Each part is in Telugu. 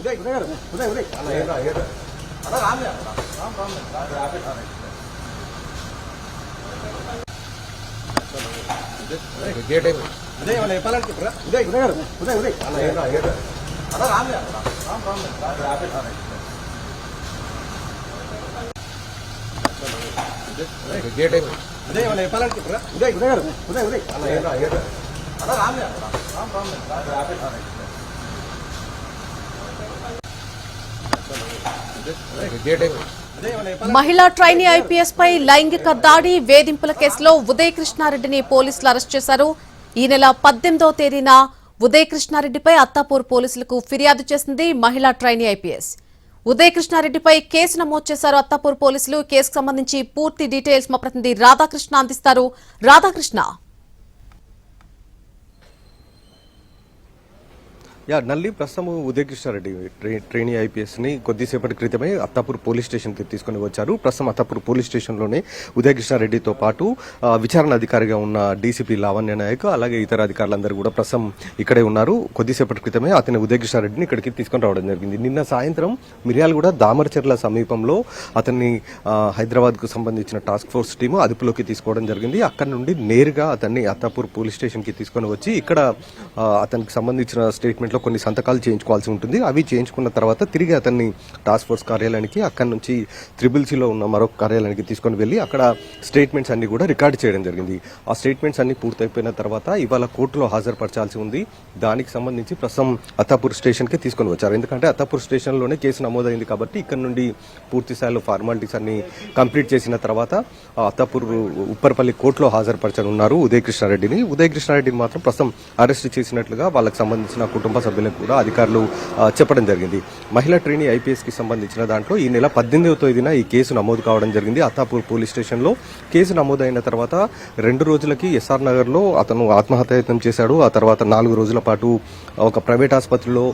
उदय उदय उदय उदय अरे राम गेट उदय वाले पालन के उदय उदय उदय उदय अरे राम गेट उदय वाले पालन के उदय उदय उदय उदय अरे राम మహిళా ట్రైనీ ఐపీఎస్ పై లైంగిక దాడి వేధింపుల కేసులో ఉదయ్ కృష్ణారెడ్డిని పోలీసులు అరెస్ట్ చేశారు. ఈ నెల 18వ తేదీన ఉదయ్ కృష్ణారెడ్డిపై అత్తాపూర్ పోలీసులకు ఫిర్యాదు చేసింది మహిళా ట్రైనీ ఐపీఎస్. ఉదయ్ కృష్ణారెడ్డిపై కేసు నమోదు చేశారు అత్తాపూర్ పోలీసులు. కేసుకు సంబంధించి పూర్తి డీటెయిల్స్ మా ప్రతినిధి రాధాకృష్ణ అందిస్తారు. రాధాకృష్ణ, నల్లి ప్రస్తుతం ఉదయ్ కృష్ణారెడ్డి ట్రైనీ ఐపీఎస్ ని కొద్దిసేపటి క్రితమే అత్తాపూర్ పోలీస్ స్టేషన్ కి తీసుకుని వచ్చారు. ప్రస్తుతం అత్తాపూర్ పోలీస్ స్టేషన్ లోనే ఉదయ్ కృష్ణారెడ్డితో పాటు విచారణ అధికారిగా ఉన్న డీసీపీ లావణ్య నాయక్ అలాగే ఇతర అధికారులందరూ కూడా ప్రస్తుతం ఇక్కడే ఉన్నారు. కొద్దిసేపటి క్రితమే అతని ఉదయ్ కృష్ణారెడ్డిని ఇక్కడికి తీసుకుని రావడం జరిగింది. నిన్న సాయంత్రం మిర్యాలగూడ దామరచెర్ల సమీపంలో అతన్ని హైదరాబాద్ కు సంబంధించిన టాస్క్ ఫోర్స్ టీము అదుపులోకి తీసుకోవడం జరిగింది. అక్కడి నుండి నేరుగా అతన్ని అత్తాపూర్ పోలీస్ స్టేషన్ కి తీసుకుని వచ్చి ఇక్కడ అతనికి సంబంధించిన స్టేట్మెంట్ కొన్ని సంతకాలు చేయించుకోవాల్సి ఉంటుంది. అవి చేయించుకున్న తర్వాత తిరిగి అతన్ని టాస్క్ ఫోర్స్ కార్యాలయానికి అక్కడి నుంచి త్రిబుల్సీలో ఉన్న మరొక కార్యాలయానికి తీసుకొని వెళ్లి అక్కడ స్టేట్మెంట్స్ అన్ని కూడా రికార్డు చేయడం జరిగింది. ఆ స్టేట్మెంట్స్ అన్ని పూర్తయిపోయిన తర్వాత ఇవాళ కోర్టులో హాజరుపరచాల్సి ఉంది. దానికి సంబంధించి ప్రస్తుతం అత్తాపూర్ స్టేషన్ కి తీసుకొని వచ్చారు. ఎందుకంటే అత్తాపూర్ స్టేషన్ లోనే కేసు నమోదైంది కాబట్టి ఇక్కడ నుండి పూర్తి స్థాయిలో ఫార్మాలిటీస్ అన్ని కంప్లీట్ చేసిన తర్వాత అత్తాపూర్ ఉప్పర్పల్లి కోర్టులో హాజరుపరచనున్నారు ఉదయ్ కృష్ణారెడ్డిని. ఉదయ్ కృష్ణారెడ్డిని మాత్రం ప్రస్తుతం అరెస్ట్ చేసినట్లుగా వాళ్ళకి సంబంధించిన కుటుంబ సభ్యులకు కూడా అధికారులు చెప్పడం జరిగింది. మహిళా ట్రైనీ ఐపీఎస్ కి సంబంధించిన దాంట్లో ఈ నెల 18వ తేదీన ఈ కేసు నమోదు కావడం జరిగింది అత్తాపూర్ పోలీస్ స్టేషన్ లో. కేసు నమోదైన తర్వాత 2 రోజులకి ఎస్ఆర్ నగర్ లో అతను ఆత్మహత్యాయత్నం చేశాడు. ఆ తర్వాత 4 రోజుల పాటు ఒక ప్రైవేట్ ఆసుపత్రిలో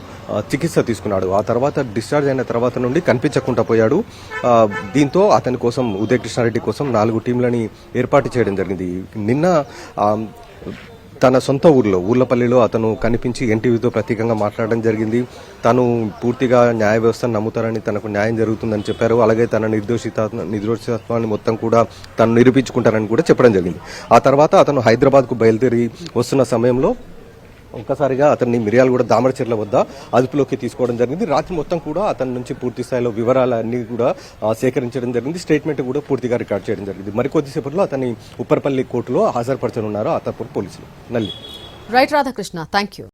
చికిత్స తీసుకున్నాడు. ఆ తర్వాత డిశ్చార్జ్ అయిన తర్వాత నుండి కనిపించకుండా పోయాడు. దీంతో అతని కోసం ఉదయ్ కృష్ణారెడ్డి కోసం 4 టీంలని ఏర్పాటు చేయడం జరిగింది. నిన్న తన సొంత ఊర్లపల్లిలో అతను కనిపించి ఎన్టీవీతో ప్రత్యేకంగా మాట్లాడడం జరిగింది. తాను పూర్తిగా న్యాయ వ్యవస్థను నమ్ముతారని, తనకు న్యాయం జరుగుతుందని చెప్పారు. అలాగే తన నిర్దోషిత్వాన్ని మొత్తం కూడా తను నిరూపించుకుంటారని కూడా చెప్పడం జరిగింది. ఆ తర్వాత అతను హైదరాబాద్కు బయలుదేరి వస్తున్న సమయంలో ఒక్కసారిగా అతన్ని మిర్యాలగూడ దామరచెర్ల వద్ద అదుపులోకి తీసుకోవడం జరిగింది. రాత్రి మొత్తం కూడా అతని నుంచి పూర్తి స్థాయిలో వివరాలన్నీ కూడా సేకరించడం జరిగింది. స్టేట్మెంట్ కూడా పూర్తిగా రికార్డ్ చేయడం జరిగింది. మరికొద్దిసేపట్లో అతన్ని ఉప్పర్పల్లి కోర్టులో హాజరుపరచనున్నారు అత్తాపూర్ పోలీసులు. నల్లి రైట్ రాధాకృష్ణ, థ్యాంక్ యూ.